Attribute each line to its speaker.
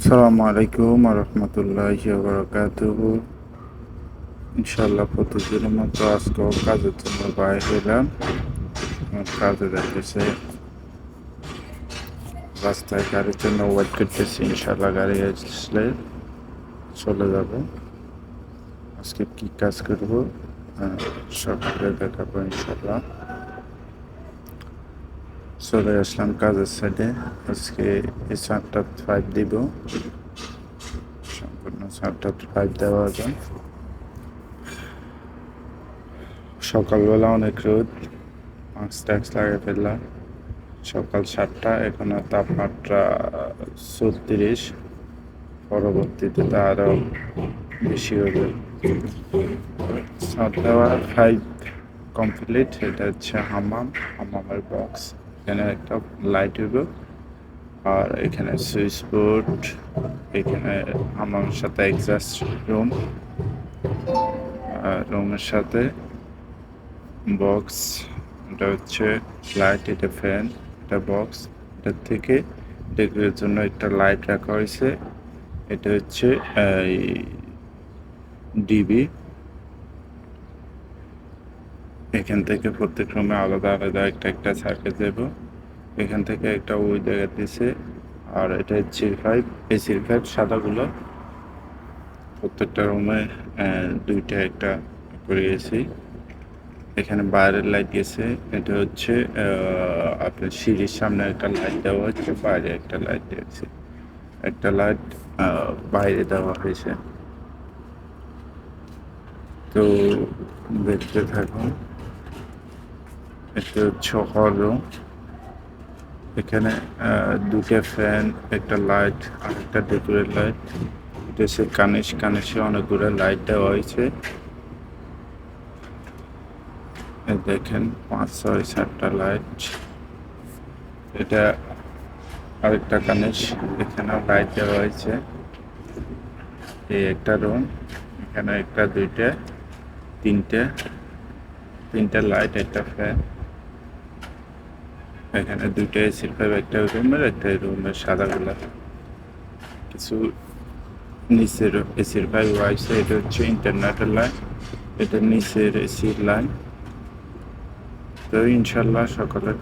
Speaker 1: আসসালামু আলাইকুম রহমতুল্লাহি বারাকাতুহু। ইনশাল্লাহ প্রতিদিনের মতো আজকেও কাজের জন্য বাইরে হইলাম। আমার কাজে যাইতেছে, রাস্তায় গাড়ির জন্য ওয়েট করতেছি। ইনশাল্লাহ গাড়ি আসলে চলে যাব। আজকে কি কাজ করবো সকালে দেখাবো ইনশাল্লাহ। চলে আসলাম কাজের সাইডে। আজকে এই 7:05 দিব, সম্পূর্ণ 7:05 দেওয়া যায়। সকালবেলা অনেক রোদ, মাস্ক ট্যাক্স লাগিয়ে ফেললাম। সকাল 7টা, এখনো তাপমাত্রা 34, পরবর্তীতে তা আরও বেশি হবে। 7:05 কমপ্লিট। এটা হচ্ছে হামামের বক্স। এখানে একটা লাইট হইব, আর এখানে সুইচ বোর্ড, এখানে হামামের সাথে এক্সস্ট রুম, রুমের সাথে বক্স। এটা হচ্ছে লাইট, এটা ফ্যান, এটা বক্স। এটার থেকে ডেকোরের জন্য একটা লাইট রাখা হয়েছে। এটা হচ্ছে ডিবি। এখান থেকে প্রত্যেক রুমে আলাদা আলাদা একটা সার্কিট দেব। এখান থেকে একটা ওই জায়গা দিছে। আর এটা C5, এই C5 সাদাগুলো প্রত্যেকটা রুমে দুইটা একটা করে গেছি। এখানে বাইরের লাইট গেছে। এটা হচ্ছে আপনার সিঁড়ির সামনে একটা লাইট দেওয়া হচ্ছে, বাইরে একটা লাইট দিয়েছে। একটা লাইট বাইরে দেওয়া হয়েছে। তো দেখতে থাকুন। এটা হচ্ছে হল রুম। এখানে দুটো ফ্যান, একটা লাইট আর একটা ডেকোরেট লাইট। এটা হচ্ছে কানেশে অনেকগুলো লাইট দেওয়া হয়েছে। দেখেন 5, 6, 7টা লাইট। এটা আরেকটা কানেশ, এখানেও লাইট দেওয়া হয়েছে। এই একটা রুম, এখানে একটা, দুইটা, তিনটা লাইট, একটা ফ্যান। এখানে দুইটা এসির পাইপ, একটা রুমের সাদাগুলা কিছু নিচের এসির পাইপ আছে। এটা হচ্ছে ইন্টারনেটের লাইন, এটা নিচের এসির লাইন। তো ইনশাল্লাহ সকালে